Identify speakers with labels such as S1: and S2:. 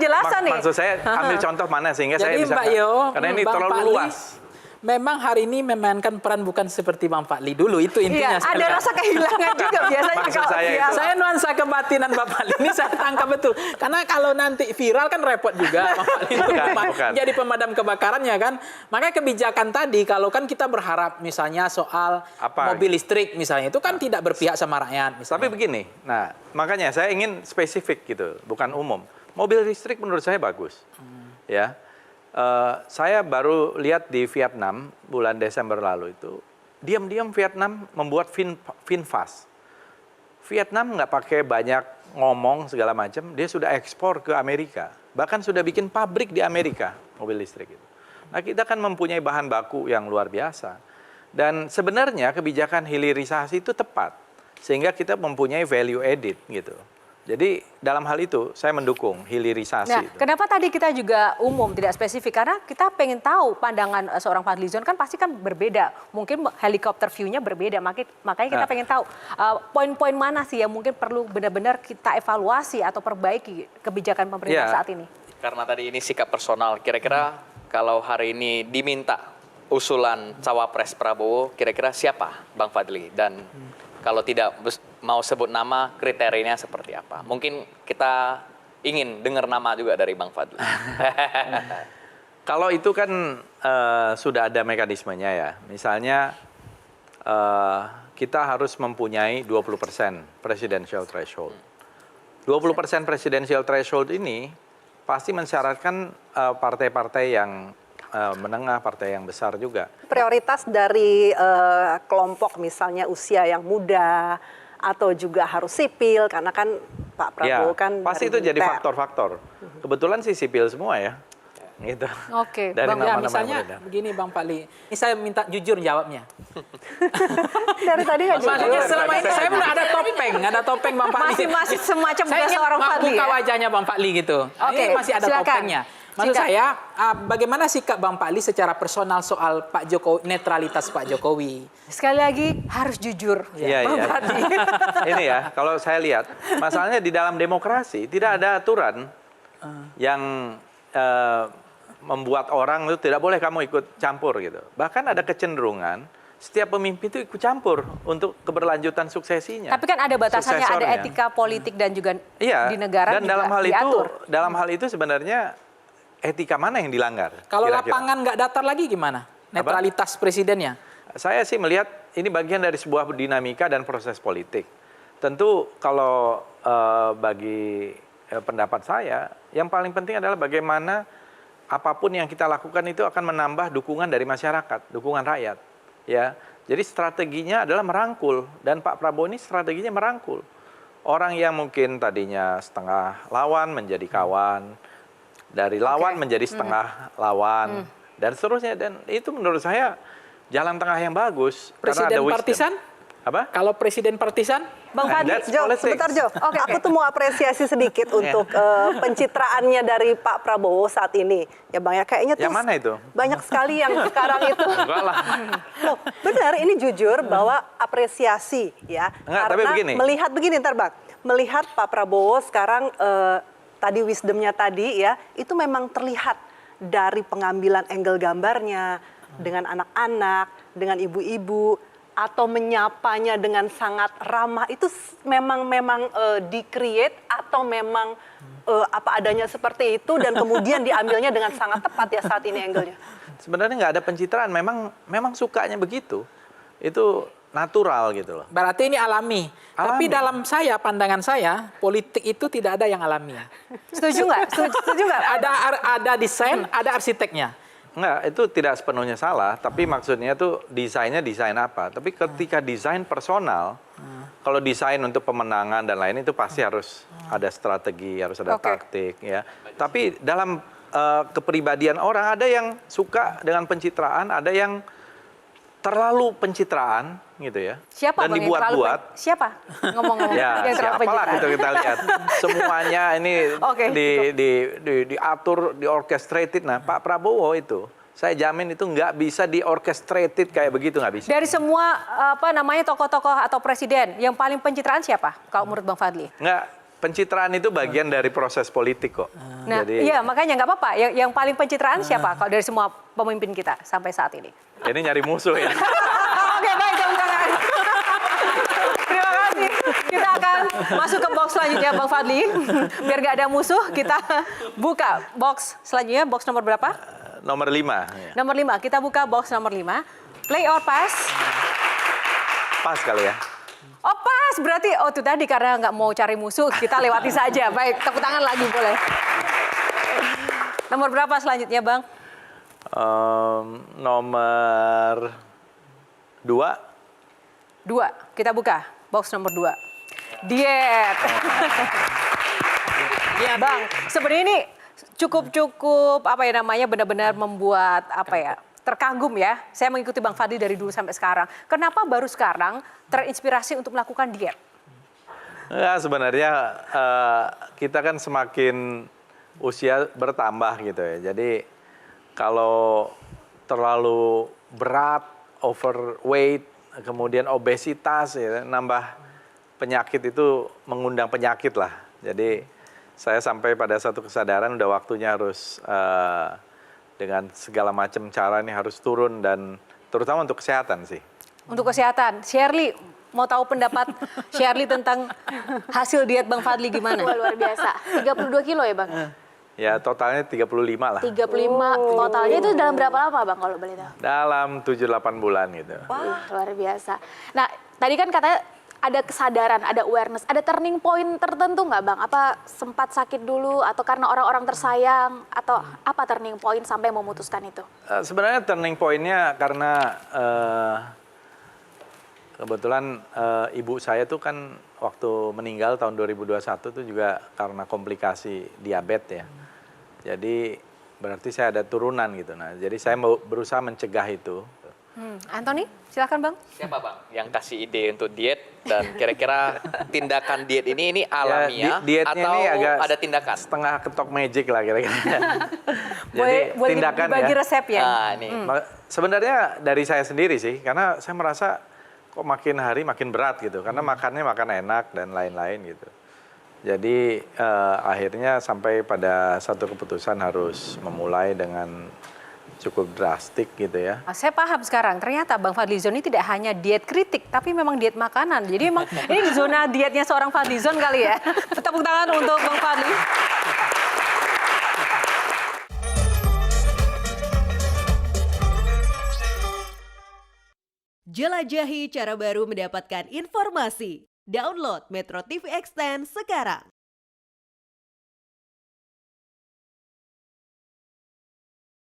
S1: penjelasan nih.
S2: Maksud saya ambil contoh mana sehingga
S3: Jadi,
S2: saya bisa.
S3: Mbak Yo,
S2: Karena ini
S3: Bang
S2: terlalu
S3: Fadli,
S2: luas.
S3: Memang hari ini memainkan peran bukan seperti Bang Fadli dulu, itu intinya.
S1: Iya, ada rasa kehilangan juga biasanya
S2: Maksud
S1: kalau
S2: saya
S1: dia.
S2: itu-
S3: Saya nuansa kebatinan Bang Fadli ini saya tangkap betul. Karena kalau nanti viral kan repot juga Bang Fadli itu
S2: Bukan.
S3: jadi pemadam kebakarannya kan. Makanya kebijakan tadi kalau kan kita berharap misalnya soal
S2: Apa?
S3: mobil listrik misalnya itu kan tidak berpihak sama rakyat. Misalnya.
S2: Tapi begini, nah makanya saya ingin spesifik gitu, bukan umum. Mobil listrik menurut saya bagus, ya. Saya baru lihat di Vietnam bulan Desember lalu itu, diam-diam Vietnam membuat VinFast. Vietnam nggak pakai banyak ngomong segala macam, dia sudah ekspor ke Amerika, bahkan sudah bikin pabrik di Amerika mobil listrik itu. Nah kita kan mempunyai bahan baku yang luar biasa, dan sebenarnya kebijakan hilirisasi itu tepat, sehingga kita mempunyai value added gitu. Jadi dalam hal itu saya mendukung hilirisasi.
S1: Nah,
S2: itu.
S1: kenapa tadi kita juga umum tidak spesifik? Karena kita pengen tahu pandangan seorang Fadlizon kan pasti kan berbeda. Mungkin helikopter view-nya berbeda. Makanya kita pengen tahu poin-poin mana sih yang mungkin perlu benar-benar kita evaluasi atau perbaiki kebijakan pemerintah saat ini.
S4: Karena tadi ini sikap personal. Kira-kira kalau hari ini diminta usulan cawapres Prabowo, kira-kira siapa Bang Fadli? Dan kalau tidak mau sebut nama, kriterianya seperti apa? Mungkin kita ingin dengar nama juga dari Bang Fadli.
S2: Kalau itu kan sudah ada mekanismenya ya. Misalnya kita harus mempunyai 20% presidential threshold. 20% presidential threshold ini pasti mensyaratkan partai-partai yang menengah, partai yang besar juga.
S5: Prioritas dari kelompok misalnya usia yang muda atau juga harus sipil karena kan Pak Prabowo kan
S2: pasti itu
S5: dari
S2: jadi
S5: militer.
S2: faktor-faktor. Kebetulan sih sipil semua ya. Gitu.
S1: Oke,
S2: Dari
S3: Bang, ya,
S2: nama-nama
S3: misalnya
S2: yang beredar.
S3: begini Bang Fadli, ini saya minta jujur jawabnya.
S5: Dari tadi nggak
S3: Maksudnya
S5: jujur.
S3: selama ini saya pernah ada topeng Bang Fadli.
S1: Masih semacam
S3: Saya
S1: biasa
S3: ingin
S1: orang Fadli
S3: buka
S1: ya?
S3: wajahnya Bang Fadli gitu.
S1: Oke,
S3: Ini masih ada
S1: silakan.
S3: topengnya. Maksud
S1: Silakan.
S3: saya, bagaimana sikap Bang Fadli secara personal soal Pak Jokowi, netralitas Pak Jokowi?
S1: Sekali lagi harus jujur.
S2: Iya,
S1: Bang
S2: iya.
S1: Fadli.
S2: Ini ya, kalau saya lihat, masalahnya di dalam demokrasi tidak ada aturan yang membuat orang itu tidak boleh kamu ikut campur gitu. Bahkan ada kecenderungan setiap pemimpin itu ikut campur untuk keberlanjutan suksesinya.
S1: Tapi kan ada batasannya, ada
S2: Suksesornya.
S1: etika politik dan juga
S2: Iya,
S1: di negara
S2: dan
S1: juga diatur.
S2: dalam hal itu sebenarnya etika mana yang dilanggar?
S3: Kalau
S2: kira-kira?
S3: lapangan nggak datar lagi gimana? Netralitas presidennya?
S2: Saya sih melihat ini bagian dari sebuah dinamika dan proses politik. Tentu kalau bagi pendapat saya, yang paling penting adalah bagaimana apapun yang kita lakukan itu akan menambah dukungan dari masyarakat, dukungan rakyat. Ya, jadi strateginya adalah merangkul, dan Pak Prabowo ini strateginya merangkul. Orang yang mungkin tadinya setengah lawan menjadi kawan, dari lawan menjadi setengah lawan, dan seterusnya. Dan itu menurut saya jalan tengah yang bagus. karena
S3: Presiden
S2: ada wisdom.
S3: partisan?
S2: Apa?
S3: Kalau presiden partisan?
S1: Bang
S2: And
S1: Fadli,
S2: that's
S5: Jo,
S2: politics.
S5: sebentar Jo. Aku tuh mau apresiasi sedikit untuk pencitraannya dari Pak Prabowo saat ini. Ya Bang ya, kayaknya tuh
S2: Yang mana itu?
S5: banyak sekali yang sekarang itu.
S2: Enggak lah.
S5: Loh, benar, ini jujur bahwa apresiasi ya.
S2: Enggak, tapi
S5: Karena
S2: begini.
S5: melihat begini ntar Bang, melihat Pak Prabowo sekarang tadi wisdomnya tadi ya, itu memang terlihat dari pengambilan angle gambarnya dengan anak-anak, dengan ibu-ibu, atau menyapanya dengan sangat ramah, itu memang di-create atau memang apa adanya seperti itu dan kemudian diambilnya dengan sangat tepat ya saat ini angle-nya.
S2: Sebenarnya nggak ada pencitraan, memang sukanya begitu. Itu natural gitu loh.
S3: Berarti ini alami. Tapi
S2: Alami.
S3: dalam pandangan saya, politik itu tidak ada yang alami.
S1: setuju nggak? Setuju nggak?
S3: Ada desain, ada arsiteknya.
S2: Enggak, itu tidak sepenuhnya salah, tapi maksudnya tuh desainnya desain apa. Tapi ketika desain personal, kalau desain untuk pemenangan dan lain itu pasti harus ada strategi, harus ada taktik ya. Tapi dalam kepribadian orang ada yang suka dengan pencitraan, ada yang terlalu pencitraan gitu ya.
S1: Siapa
S2: dan
S1: Bang yang terlalu
S2: dibuat-buat.
S1: Siapa? Ngomong-ngomong
S2: Ya,
S1: yang terlalu
S2: siapalah
S1: pencitraan.
S2: gitu kita lihat. Semuanya ini
S1: Oke,
S2: diatur, diorchestrated. Nah, Pak Prabowo itu, saya jamin itu nggak bisa diorchestrated kayak begitu, nggak bisa.
S1: Dari semua tokoh-tokoh atau presiden yang paling pencitraan siapa? Kalau menurut Bang Fadli?
S2: Nggak, pencitraan itu bagian dari proses politik kok.
S1: Nah, iya makanya nggak apa-apa. Yang paling pencitraan siapa kalau dari semua pemimpin kita sampai saat ini?
S2: Ini nyari musuh ya.
S1: Oke, baik, tepuk tangan. Terima kasih. Kita akan masuk ke box selanjutnya, Bang Fadli. Biar nggak ada musuh, kita buka box selanjutnya. Box nomor berapa?
S2: Nomor 5.
S1: Nomor 5. Kita buka box nomor 5. Play or pass?
S2: Pas kali ya.
S1: Oh pas, berarti itu tadi karena nggak mau cari musuh, kita lewati saja. Baik, tepuk tangan lagi boleh. Nomor berapa selanjutnya, Bang?
S2: Nomor 2.
S1: 2, kita buka box nomor 2. Diet. Bang, sebenarnya ini cukup apa ya namanya benar-benar membuat apa ya terkagum ya. Saya mengikuti Bang Fadli dari dulu sampai sekarang. Kenapa baru sekarang terinspirasi untuk melakukan diet?
S2: Ya sebenarnya kita kan semakin usia bertambah gitu ya. Jadi kalau terlalu berat, overweight, kemudian obesitas, ya, nambah penyakit itu mengundang penyakit lah. Jadi saya sampai pada satu kesadaran udah waktunya harus dengan segala macam cara ini harus turun dan terutama untuk kesehatan sih.
S1: Untuk kesehatan, Shirley mau tahu pendapat Shirley tentang hasil diet Bang Fadli gimana?
S6: Wah, luar biasa. 32 kilo ya, Bang?
S2: Ya totalnya 35 lah.
S6: 35 totalnya itu dalam berapa lama, Bang, kalau boleh tahu?
S2: Dalam 7-8 bulan gitu.
S6: Wah, luar biasa. Nah, tadi kan katanya ada kesadaran, ada awareness, ada turning point tertentu nggak, Bang? Apa sempat sakit dulu atau karena orang-orang tersayang atau apa turning point sampai memutuskan itu?
S2: Sebenarnya turning point-nya karena kebetulan ibu saya tuh kan waktu meninggal tahun 2021 tuh juga karena komplikasi diabetes ya. Jadi berarti saya ada turunan gitu. Nah, jadi saya mau berusaha mencegah itu.
S1: Anthony, silakan Bang.
S4: Siapa Bang yang kasih ide untuk diet dan kira-kira tindakan diet ini alamiah
S2: dietnya
S4: atau
S2: ini agak
S4: ada tindakan?
S2: setengah ketok magic lah kira-kira.
S1: Boleh dibagi resep ya?
S4: Nah, ini.
S2: Sebenarnya dari saya sendiri sih, karena saya merasa kok makin hari makin berat gitu, karena makannya makan enak dan lain-lain gitu. Jadi akhirnya sampai pada satu keputusan harus memulai dengan cukup drastik gitu ya.
S1: Saya paham sekarang, ternyata Bang Fadlizon ini tidak hanya diet kritik, tapi memang diet makanan. Jadi memang ini zona dietnya seorang Fadlizon kali ya. Tepuk tangan untuk Bang Fadli.
S7: Jelajahi cara baru mendapatkan informasi. Download Metro TV Extend sekarang.